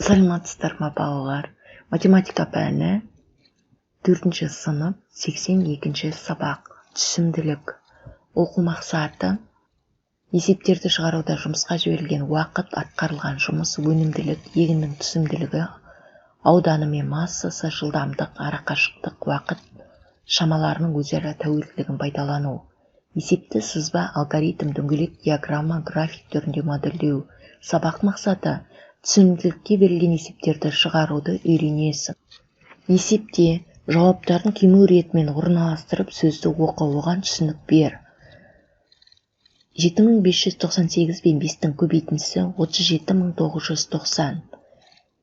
Саламатсыздар ма балалар? Математика пәні 4-ші сынып 82-ші сабақ. Түсімділік. Оқу мақсаты: есептерді шығаруда жұмысқа жіберілген уақыт, атқарылған жұмыс, өнімділік, егіннің түсімділігі, ауданы мен массасы, жылдамдық, арақашықтық, уақыт шамаларының өзара тәуелділігін пайдалану. Есепті сызба, алгоритм, дөңгелек диаграмма, график түрінде модельдеу. Сабақ мақсаты: түсімділікке берілген есептерді шығаруды үйренесің. Есепте жауаптардың қимыл ретімен орналастырып сөзді оқы, оған түсінік бер. 7598 пен 5-тің көбейтіндісі 37990.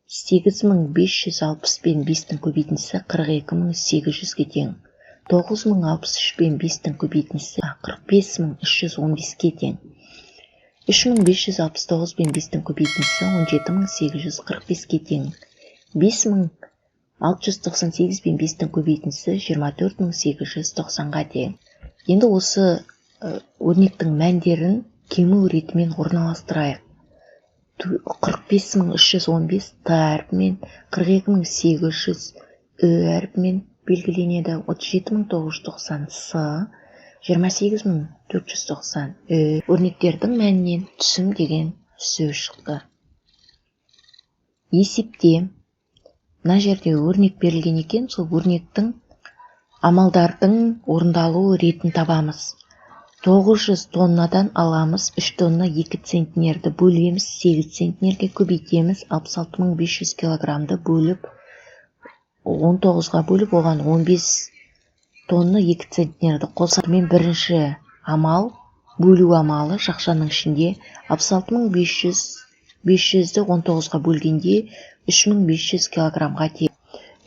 8560 пен 5-тің көбейтіндісі 42800-ге тең. 9063 пен 5-тің көбейтіндісі 45315-ге тең. 3569 пен 5-тің көбейтіндісі 17845-ге тең. 5698 пен 5-тің көбейтіндісі 24890-ға тең. Енді осы өрнектің мәндерін қимыл ретімен орналастырайық. 45315 Т әрпімен, 42800 Ү әрпімен белгіленеді. 37990 С, 28490 Ү. Өрнектердің мәнінен түсім деген сөз шықты. Есепте мына жерде өрнек берілген екен, сол өрнектің амалдардың орындалу ретін табамыз. 900 тоннадан аламыз, 3 тонна 2 центнерді бөлеміз, 8 центнерге көбейтеміз, 66500 килограмды бөліп, 19-ға бөліп, оған 15 тонна 2 центнерді қосармен бірінші амал, бөлу амалы шақшаның ішінде 66500-ді 19-ға бөлгенде 3500 килограмға тең.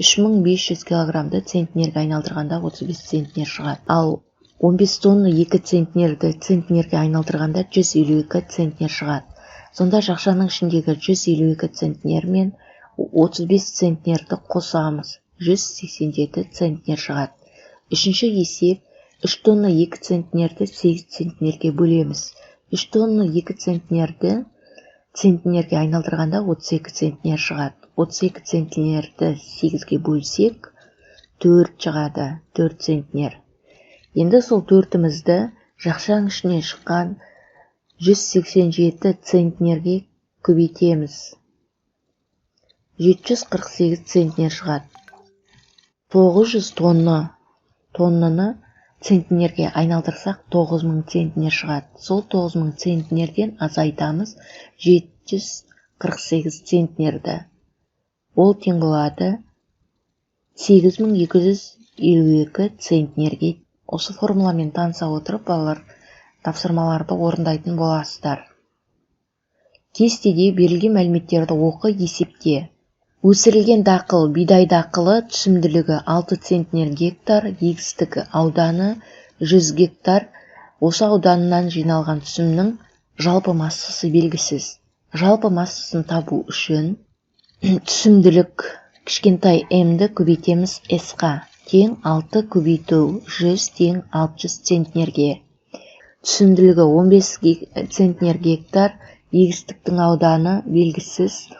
3500 килограмды центнерге айналдырғанда 35 центнер шығады. Ал 15 тонна 2 центнерді центнерге айналдырғанда 152 центнер шығады. Сонда шақшаның ішіндегі 152 центнер мен 35 центнерді қосамыз. 187 центнер шығады. Үшінші есеп: 3 тонна 2 центнерді 8 центнерге бөлеміз. 3 тонна 2 центнерді центнерге айналдырғанда 32 центнер шығады. 32 центнерді 8-ге бөлсек 4 шығады, 4 центнер. Енді сол төртімізді жақшаның ішіне шыққан 187 центнерге көбейтеміз. 748 центнер шығады. 900 тоннаны центнерге айналдырсақ 9000 центнер шығады. Сол 9000 центнерден азайтамыз 748 центнерді. Ол тең болады 8252 центнерге. Осы формуламен таныса отырып, балалар тапсырмаларды орындайтын боласыздар. Кестеде берілген мәліметтерді оқы, есепте. Өсірілген дақыл, бидай дақылы түсімділігі 6 центнер гектар, егістігі ауданы 100 гектар. Осы ауданынан жиналған түсімнің жалпы массасы белгісіз. Жалпы массасын табу үшін түсімділік кішкентай m-ді көбейтеміз s-қа. Тең 6 көбейту 100 тең 600 центнерге. Түсімділігі 15 центнер гектар, егістіктің ауданы белгісіз.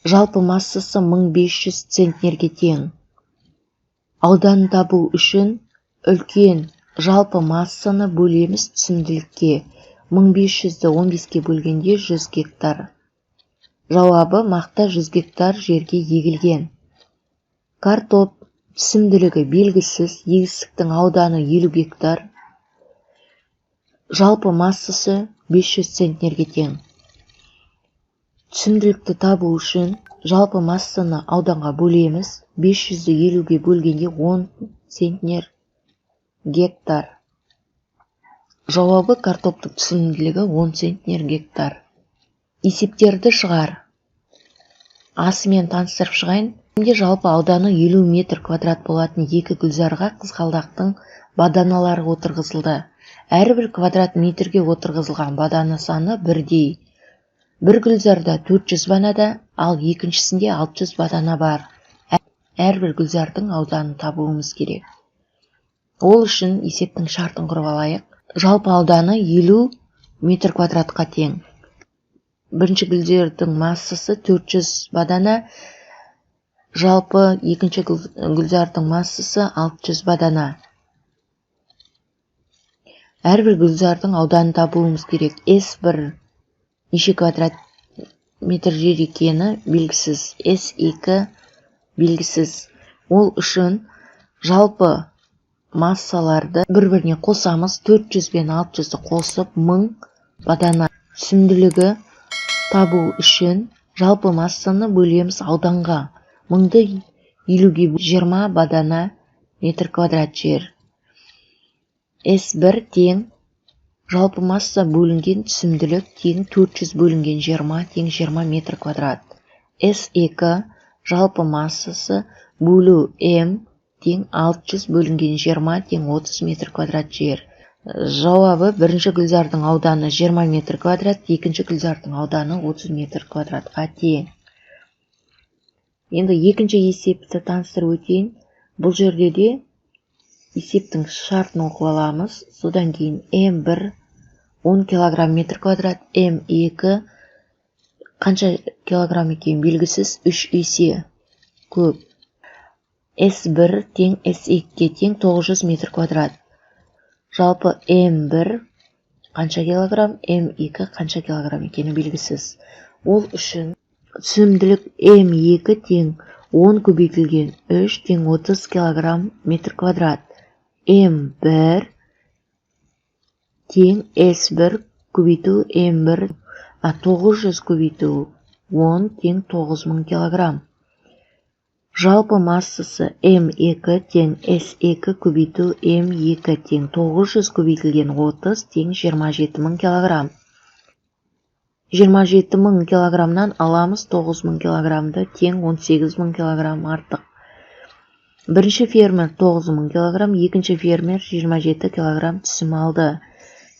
Жалпы массасы 1500 центнерге тең. Ауданын табу үшін үлкен жалпы массаны бөлеміз түсімділікке. 1500-ді 15-ге бөлгенде 100 гектар. Жауабы: мақта 100 гектар жерге егілген. Картоп түсімділігі белгісіз, егістіктің ауданы 50 гектар. Жалпы массасы 500 центнерге тең. Түсімділікті табу үшін жалпы массаны ауданға бөлеміз. 500-ді 50-ге бөлгенде 10 центнер гектар. Жауабы: картоптың түсімділігі 10 центнер гектар. Есептерді шығар. Асымен таныстырып шығайын. Жалпы ауданы 50 метр квадрат болатын екі гүлзарға қызғалдақтың баданалары отырғызылды. Әрбір квадрат метрге отырғызылған бадана саны бірдей. Бір гүлзарда 400 банада, ал екіншісінде 600 бадана бар. Әрбір гүлзардың ауданын табуымыз керек. Ол үшін есептің шартын құрып алайық. Жалпы ауданы 50 метр квадратқа тең. бірінші гүлзардың массасы 400 бадана, жалпы екінші гүлзардың массасы 600 бадана. Әрбір гүлзардың ауданын табуымыз керек. S1 неше квадрат метр жер екені белгісіз. S2 белгісіз. Ол үшін жалпы массаларды бір-біріне қосамыз. 400 бен 600-ды қосып 1000 бадана. Түсімділігі табу үшін жалпы массаны бөлеміз ауданға. 1000-ды 50-ге 20 бадана метр квадрат жер. S1 тең жалпы масса бөлінген түсімділік тең 400 бөлінген 20 тең 20 метр квадрат. S2 жалпы массасы бөлу M тең 600 бөлінген 20 тең 30 метр квадрат жер. Жауабы бірінші гүлзардың ауданы 20 метр квадрат, екінші гүлзардың ауданы 30 метр квадратқа тең. Енді екінші есепті таныстырып өтейін. Бұл жерде де есептің шартын оқып аламыз. Содан кейін M1 10 килограмм метр квадрат, M2 қанша килограмм екен белгісіз, 3 есе көп. S1 тең S2 тең 900 метр квадрат. Жалпы M1 қанша килограмм, M2 қанша килограмм екені белгісіз. Ол үшін түсімділік M2 тең 10 көбейтілген 3 тең 30 килограмм метр квадрат. M1 тең S1 көбейту M1, 900 көбейту 10 тең 9000 килограмм. Жалпы массасы M2 тең S2 көбейту M2 тең 900 көбейтілген 30 тең 27000 килограмм. 27000 килограммнан аламыз 9000 килограммды тең 18000 килограмм артық. Бірінші фермер 9000 килограмм, екінші фермер 27 килограмм түсім алды.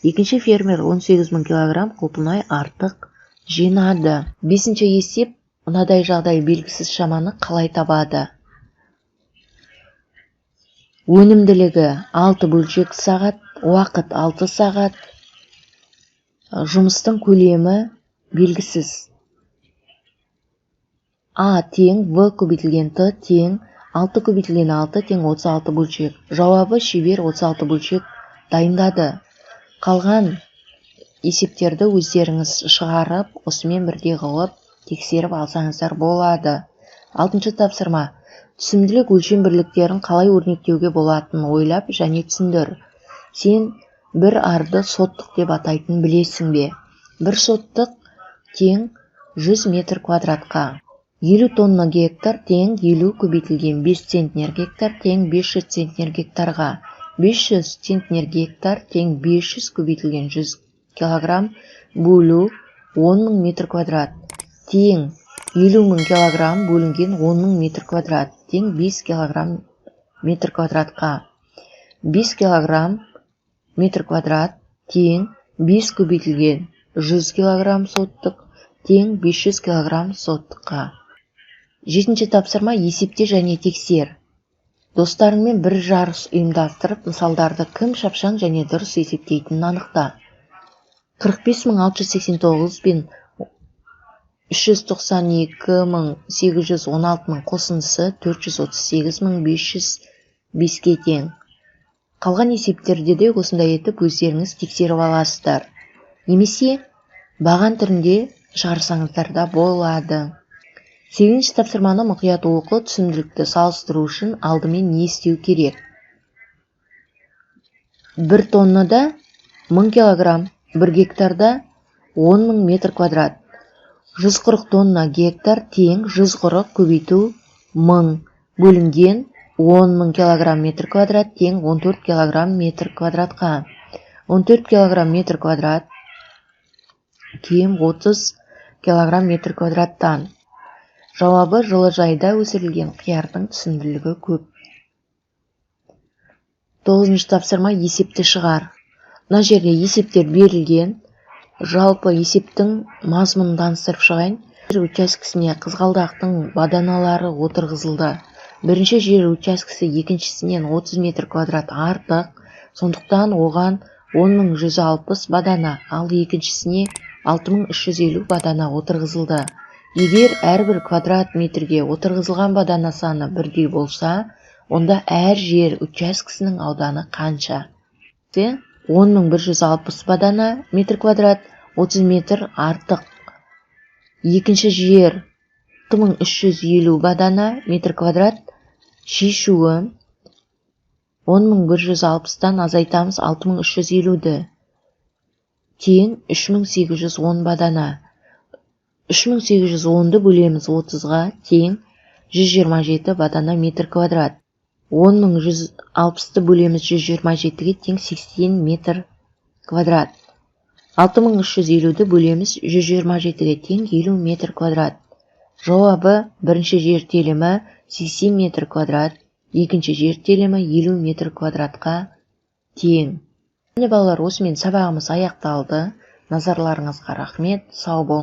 Екінші фермер 18000 килограмм құлпынай артық жинады. Бесінші есеп мынадай жағдай белгісіз шаманы қалай табады? Өнімділігі 6 бөлшек сағат, уақыт 6 сағат, жұмыстың көлемі белгісіз. А тең В көбейтілген Т тең 6 көбейтілген 6 тең 36 бөлшек. Жауабы шебер 36 бөлшек дайындады. Қалған есептерді өздеріңіз шығарып, осымен бірге қылып тексеріп алсаңыздар болады. 6-шы тапсырма. Түсімділік өлшем бірліктерін қалай өрнектеуге болатынын ойлап және түсіндір. Сен бір арды соттық деп атайтын білесің бе? Бір соттық тең 100 метр квадратқа. 50 тонна гектар тең 50 көбейтілген 5 центнер гектар тең 500 центнер гектарға. 500 центнер гектар тең 500 көбейтілген 100 килограмм бөлу 10.000 метр квадрат тең 50.000 килограмм бөлінген 10.000 метр квадрат тең 5 килограмм метр квадратқа. 5 килограмм метр квадрат тең 5 көбейтілген 100 килограмм соттық тең 500 килограмм соттыққа. 7-ші тапсырма. Есепте және тексер. Достарыңмен бір жарыс ұйымдастырып, мысалдарды кім шапшаң және дұрыс есептейтінін анықта. 45689 пен 392.816 қосындысы 438.505-ке тең. Қалған есептерде де осындай етіп өздеріңіз тексеріп аласыздар. Немесе баған түрінде шығарсаңыздар да болады. 8-ші тапсырманы мұқият оқы, түсімділікті салыстыру үшін алдымен не істеу керек? 1 тоннада 1000 килограмм, 1 гектарда 10.000 метр квадрат. 140 тонна гектар тең 140 көбейту 1000 бөлінген 10.000 килограмм метр квадрат тең 14 килограмм метр квадратқа. 14 килограмм метр квадрат тең 30 килограмм метр квадраттан. Жауабы жылыжайда өсірілген қиярдың түсімділігі көп. 9-ші тапсырма. Есепті шығар. Мына жерде есептер берілген. Жалпы есептің мазмұнын таныстырып шығайын. Жер учаскесіне қызғалдақтың баданалары отырғызылды. Бірінші жер учаскесі екіншісінен 30 метр квадрат артық, сондықтан оған 10.160 бадана, ал екіншісіне 6350 бадана отырғызылды. Егер әрбір квадрат метрге отырғызылған бадана саны бірдей болса, онда әр жер учаскесінің ауданы қанша? 10160 бадана метр квадрат 30 метр артық. Екінші жер 6350 бадана метр квадрат. Шешуі 10160-тан азайтамыз 6350-ді. Тең 3810 бадана. 3810-ді бөлеміз 30-ға, тең 127 бадана метр квадрат. 10160-ті бөлеміз 127-ге, тең 80 метр квадрат. 6350-ді бөлеміз 127-ге, тең 50 метр квадрат. Жауабы бірінші жер телімі 80 метр квадрат, екінші жер телімі 50 метр квадратқа тең. Балалар, осымен сабағымыз аяқталды. Назарларыңызға рахмет. Сау болыңыздар.